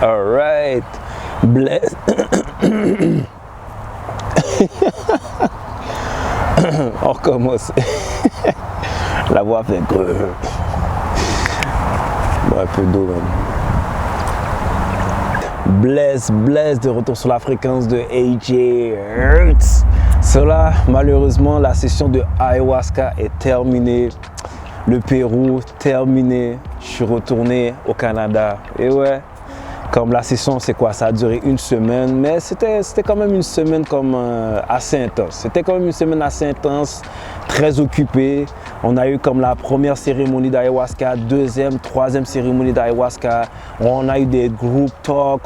Alright. Bless. On recommence. La voix fait que. Bon, un peu d'eau même. Bless de retour sur la fréquence de AJ Hertz. Cela, malheureusement, la session de ayahuasca est terminée. Le Pérou terminé. Je suis retourné au Canada. Et ouais, comme la session, c'est quoi? Ça a duré une semaine, mais c'était quand même une semaine comme assez intense. C'était quand même une semaine assez intense, très occupée. On a eu comme la première cérémonie d'ayahuasca, deuxième, troisième cérémonie d'ayahuasca. On a eu des group talk,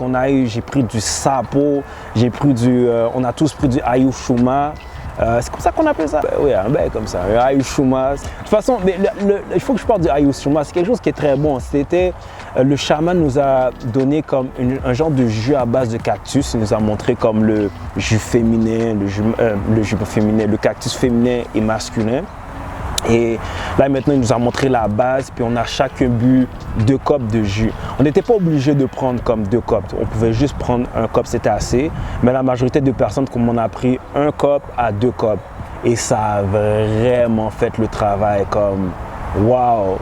j'ai pris du sapo, on a tous pris du ayushuma. C'est comme ça qu'on appelle ça? Oui, un bail comme ça, un ayushuma. De toute façon, il faut que je parle du ayushuma, c'est quelque chose qui est très bon. Le chaman nous a donné comme un genre de jus à base de cactus. Il nous a montré comme le jus féminin, le cactus féminin et masculin. Et là maintenant il nous a montré la base, puis on a chacun bu 2 copes de jus. On n'était pas obligé de prendre comme 2 copes, on pouvait juste prendre un cop, c'était assez. Mais la majorité de personnes, comme on a pris 1 cop à 2 copes. Et ça a vraiment fait le travail comme wow!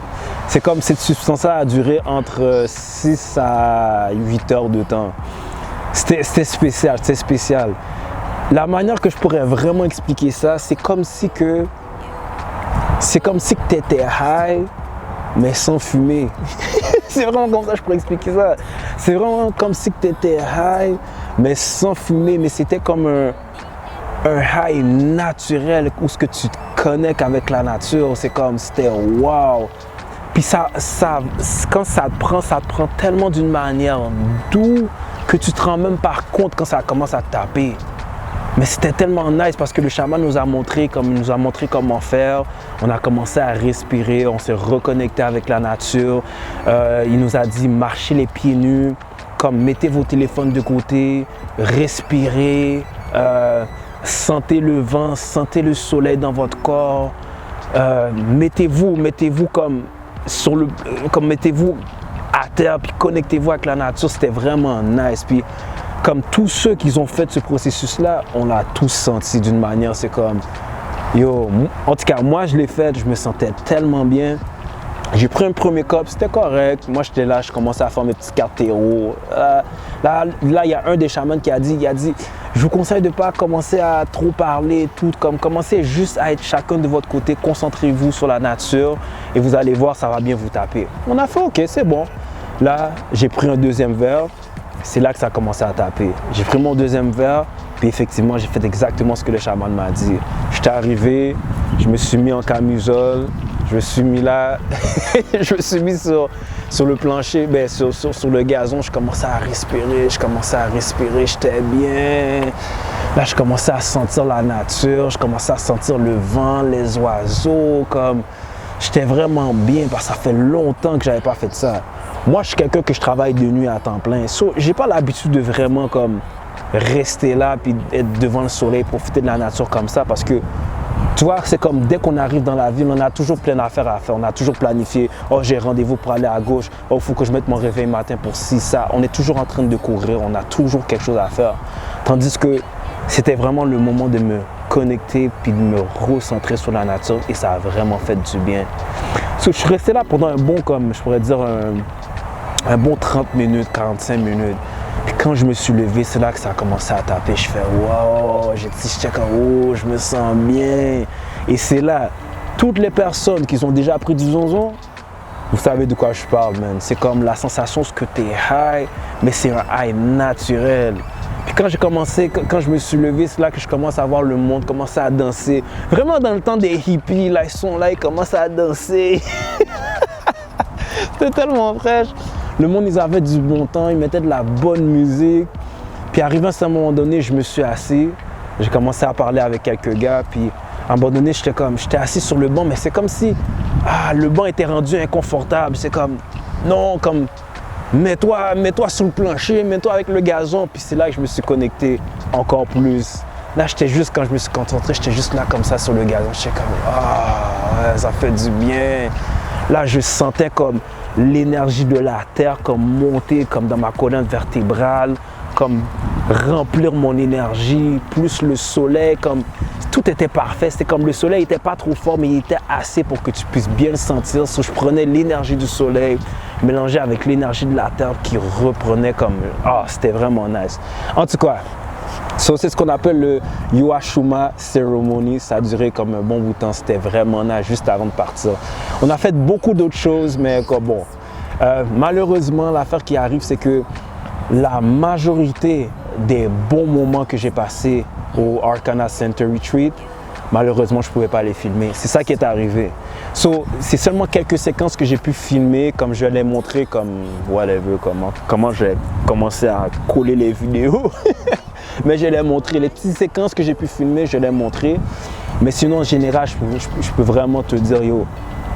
C'est comme cette substance-là a duré entre 6 à 8 heures de temps. C'était spécial. La manière que je pourrais vraiment expliquer ça, c'est comme si tu étais high, mais sans fumer. C'est vraiment comme ça que je pourrais expliquer ça. C'est vraiment comme si tu étais high, mais sans fumer. Mais c'était comme un high naturel où ce que tu te connectes avec la nature. C'était wow. Puis quand ça te prend tellement d'une manière douce que tu te rends même pas compte quand ça commence à te taper. Mais c'était tellement nice parce que le chaman nous a montré comment faire. On a commencé à respirer, on s'est reconnecté avec la nature. Il nous a dit marchez les pieds nus, comme mettez vos téléphones de côté, respirez, sentez le vent, sentez le soleil dans votre corps. Mettez-vous mettez-vous à terre puis connectez-vous avec la nature. C'était vraiment nice. Puis, comme tous ceux qui ont fait ce processus-là, on l'a tous senti d'une manière, c'est comme, yo, en tout cas, moi je l'ai fait, je me sentais tellement bien. J'ai pris un premier cop, c'était correct. Moi j'étais là, je commençais à faire mes petites cartes terreau. Là, il y a un des chamans qui a dit, je vous conseille de ne pas commencer à trop parler, commencez juste à être chacun de votre côté, concentrez-vous sur la nature et vous allez voir, ça va bien vous taper. On a fait, ok, c'est bon. Là, j'ai pris un deuxième verre. C'est là que ça a commencé à taper. J'ai pris mon deuxième verre, puis effectivement, j'ai fait exactement ce que le chaman m'a dit. J'étais arrivé, je me suis mis en camisole, je me suis mis là, je me suis mis sur le plancher, sur le gazon, je commençais à respirer, j'étais bien. Là, je commençais à sentir la nature, je commençais à sentir le vent, les oiseaux, comme j'étais vraiment bien parce que ça fait longtemps que j'avais pas fait ça. Moi, je suis quelqu'un que je travaille de nuit à temps plein. J'ai pas l'habitude de vraiment comme rester là puis être devant le soleil, profiter de la nature comme ça parce que tu vois, c'est comme dès qu'on arrive dans la ville, on a toujours plein d'affaires à faire. On a toujours planifié. Oh, j'ai rendez-vous pour aller à gauche. Oh, il faut que je mette mon réveil matin pour ci, ça. On est toujours en train de courir. On a toujours quelque chose à faire. Tandis que c'était vraiment le moment de me connecter puis de me recentrer sur la nature et ça a vraiment fait du bien. Je suis resté là pendant un bon, comme je pourrais dire, un bon 30 minutes, 45 minutes. Puis quand je me suis levé, c'est là que ça a commencé à taper. Je fais wow, j'étais comme oh, je me sens bien. Et c'est là, toutes les personnes qui ont déjà pris du zonzon, vous savez de quoi je parle, man. C'est comme la sensation que tu es high, mais c'est un high naturel. Puis quand je me suis levé, c'est là que je commence à voir le monde commencer à danser. Vraiment dans le temps des hippies, là, ils sont là, ils commencent à danser. C'était tellement fraîche. Le monde, ils avaient du bon temps, ils mettaient de la bonne musique. Puis arrivé à un moment donné, je me suis assis. J'ai commencé à parler avec quelques gars. Puis à un moment donné, j'étais assis sur le banc, mais c'est comme si le banc était rendu inconfortable. C'est comme, non, comme, mets-toi sur le plancher, mets-toi avec le gazon. Puis c'est là que je me suis connecté encore plus. Là, quand je me suis concentré, j'étais juste là comme ça sur le gazon. J'étais comme, ouais, ça fait du bien. Là, je sentais comme l'énergie de la terre comme monter comme dans ma colonne vertébrale, comme remplir mon énergie, plus le soleil, comme tout était parfait. C'était comme le soleil n'était pas trop fort, mais il était assez pour que tu puisses bien le sentir. So, je prenais l'énergie du soleil, mélangée avec l'énergie de la terre qui reprenait comme... Ah, c'était vraiment nice. En tout cas, so, c'est ce qu'on appelle le Yuashuma Ceremony. Ça a duré comme un bon bout de temps. C'était vraiment nice juste avant de partir. On a fait beaucoup d'autres choses, mais comme bon. Malheureusement, l'affaire qui arrive, c'est que la majorité des bons moments que j'ai passés au Arcana Center Retreat, malheureusement, je ne pouvais pas les filmer. C'est ça qui est arrivé. So, c'est seulement quelques séquences que j'ai pu filmer, comme je l'ai montré, comme whatever, comment j'ai commencé à coller les vidéos. Mais je l'ai montré. Les petites séquences que j'ai pu filmer, je l'ai montré. Mais sinon, en général, je peux vraiment te dire, yo,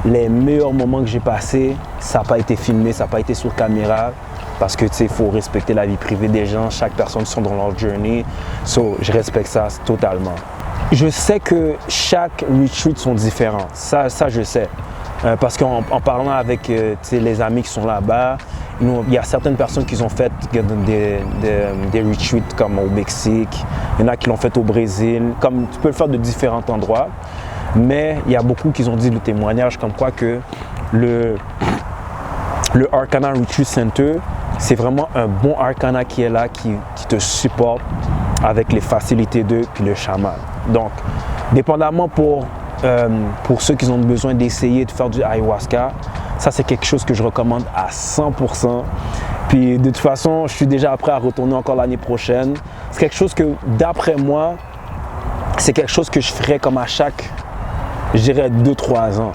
les meilleurs moments que j'ai passés, ça n'a pas été filmé, ça n'a pas été sur caméra. Parce que tu sais, il faut respecter la vie privée des gens. Chaque personne sont dans leur journey. So, je respecte ça totalement. Je sais que chaque retreat sont différents. Ça je sais. Parce qu'en parlant avec les amis qui sont là-bas, il y a certaines personnes qui ont fait des retreats comme au Mexique. Il y en a qui l'ont fait au Brésil. Comme tu peux le faire de différents endroits. Mais il y a beaucoup qui ont dit le témoignage comme quoi que le Arcana Retreat Center, c'est vraiment un bon Arcana qui est là, qui te supporte avec les facilités d'eux puis le chaman. Donc, dépendamment pour ceux qui ont besoin d'essayer de faire du ayahuasca, ça c'est quelque chose que je recommande à 100%. Puis de toute façon, je suis déjà prêt à retourner encore l'année prochaine. C'est quelque chose que, d'après moi, c'est quelque chose que je ferais comme à chaque, je dirais 2-3 ans.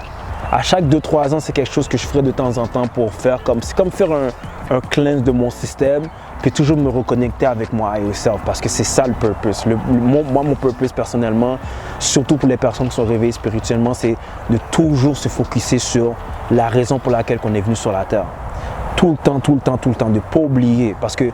À chaque 2-3 ans, c'est quelque chose que je ferais de temps en temps pour faire comme, c'est comme faire un cleanse de mon système, puis toujours me reconnecter avec mon higher self, parce que c'est ça le purpose. Mon purpose personnellement, surtout pour les personnes qui sont réveillées spirituellement, c'est de toujours se focusser sur la raison pour laquelle on est venu sur la terre. Tout le temps, de ne pas oublier, parce que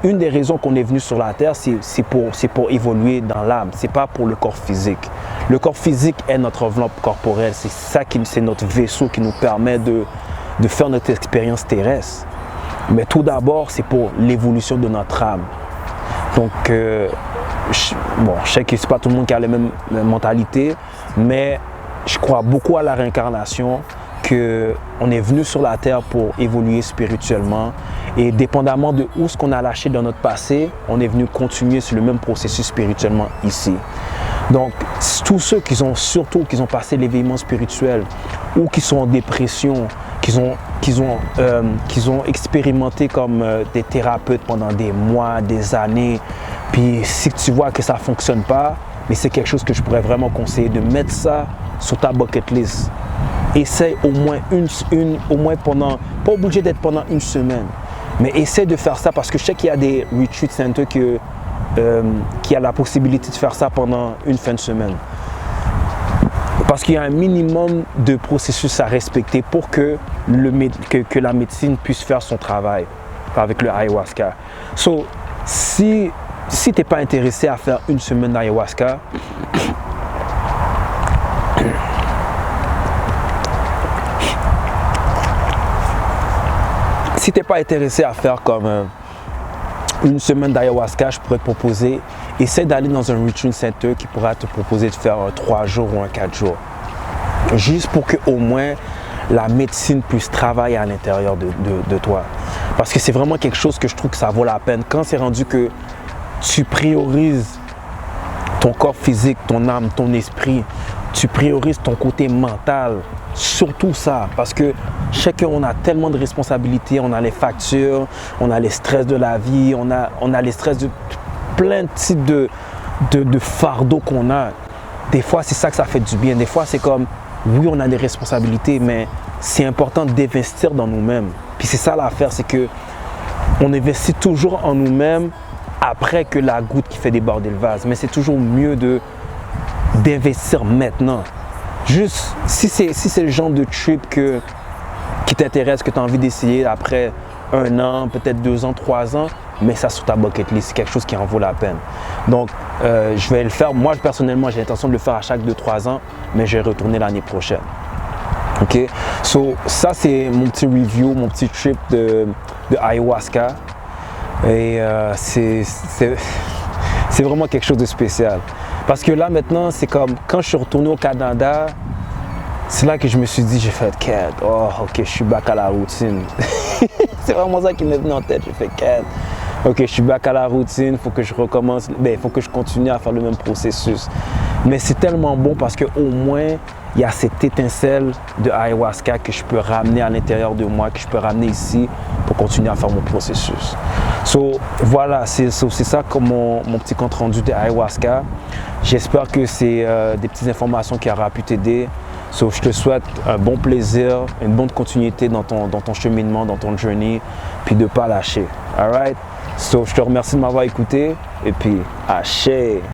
une des raisons qu'on est venu sur la terre, c'est pour évoluer dans l'âme, c'est pas pour le corps physique. Le corps physique est notre enveloppe corporelle, c'est notre vaisseau qui nous permet de faire notre expérience terrestre. Mais tout d'abord, c'est pour l'évolution de notre âme. Donc, je sais que ce n'est pas tout le monde qui a la même mentalité, mais je crois beaucoup à la réincarnation, qu'on est venu sur la terre pour évoluer spirituellement. Et dépendamment de où ce qu'on a lâché dans notre passé, on est venu continuer sur le même processus spirituellement ici. Donc, tous ceux qui ont passé l'éveillement spirituel ou qui sont en dépression, qu'ils ont expérimenté comme des thérapeutes pendant des mois, des années, puis si tu vois que ça ne fonctionne pas, mais c'est quelque chose que je pourrais vraiment conseiller de mettre ça sur ta bucket list. Essaye au moins pendant, pas obligé d'être pendant une semaine, mais essaye de faire ça parce que je sais qu'il y a des retreat centers qui a la possibilité de faire ça pendant une fin de semaine. Parce qu'il y a un minimum de processus à respecter pour que la médecine puisse faire son travail avec le ayahuasca. So, si tu n'es pas intéressé à faire une semaine d'ayahuasca, si tu n'es pas intéressé à faire comme une semaine d'ayahuasca, je pourrais te proposer, essaie d'aller dans un retreat center qui pourra te proposer de faire un 3 jours ou un 4 jours. Juste pour que au moins la médecine puisse travailler à l'intérieur de toi. Parce que c'est vraiment quelque chose que je trouve que ça vaut la peine. Quand c'est rendu que tu priorises ton corps physique, ton âme, ton esprit, tu priorises ton côté mental, surtout ça. Parce que je sais qu'on a tellement de responsabilités, on a les factures, on a les stress de la vie, on a les stress de plein de types de fardeaux qu'on a. Des fois, c'est ça que ça fait du bien. Des fois, c'est comme, oui, on a des responsabilités, mais c'est important d'investir dans nous-mêmes. Puis c'est ça l'affaire, c'est que on investit toujours en nous-mêmes après que la goutte qui fait déborder le vase. Mais c'est toujours mieux d'investir maintenant. Juste, si c'est le genre de trip qui t'intéresse, que tu as envie d'essayer après 1 an, peut-être 2 ans, 3 ans, mets ça sur ta bucket list, c'est quelque chose qui en vaut la peine. Donc, je vais le faire. Moi, personnellement, j'ai l'intention de le faire à chaque 2-3 ans, mais je vais retourner l'année prochaine. Ok, so ça c'est mon petit review, mon petit trip de ayahuasca. Et c'est vraiment quelque chose de spécial. Parce que là maintenant, c'est comme quand je suis retourné au Canada, c'est là que je me suis dit, j'ai fait quête. Oh, ok, je suis back à la routine. C'est vraiment ça qui m'est venu en tête. J'ai fait quête. Ok, je suis back à la routine, il faut que je recommence, il faut que je continue à faire le même processus. Mais c'est tellement bon parce qu'au moins, il y a cette étincelle de ayahuasca que je peux ramener à l'intérieur de moi, que je peux ramener ici pour continuer à faire mon processus. So, voilà, c'est ça comme mon petit compte rendu de ayahuasca. J'espère que c'est des petites informations qui auront pu t'aider. So, je te souhaite un bon plaisir, une bonne continuité dans ton cheminement, dans ton journey, puis de ne pas lâcher. Alright? So, je te remercie de m'avoir écouté et puis, haché!